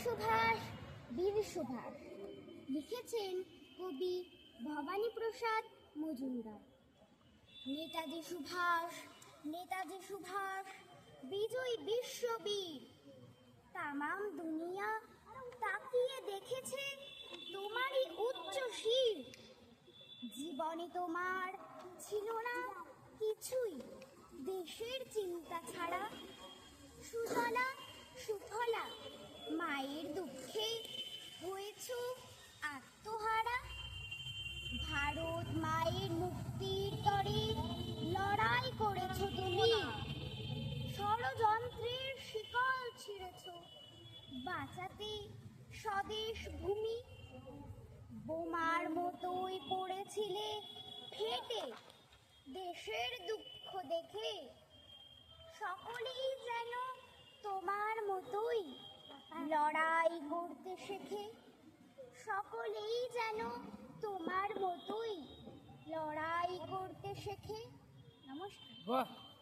সুভাষ বীর সুভাষ লিখেছেন কবি ভবানী প্রসাদ মজুমদার। নেতাজি সুভাষ, নেতাজি সুভাষ বিজয়ী বিশ্ববীর। তামাম দুনিয়া তাকিয়ে দেখেছে তোমারই উচ্চ শির। জীবনে তোমার ছিল না কিছুই দেশের চিন্তা ছাড়া। সুজলা সুফলা মায়ের দুঃখে হয়েছ আত্মহারা। ভারত মায়ের মুক্তির তরে লড়াই করেছ তুমি। ষড়যন্ত্রের শিকল ছিঁড়েছ বাঁচাতে স্বদেশ ভূমি। বোমার মতোই পড়েছিলে ফেটে দেশের দুঃখ দেখে। সকলেই যেন তোমার মতোই লড়াই করতে শেখে। সকলেই যেন তোমার মতোই লড়াই করতে শেখে। নমস্কার। বাহ।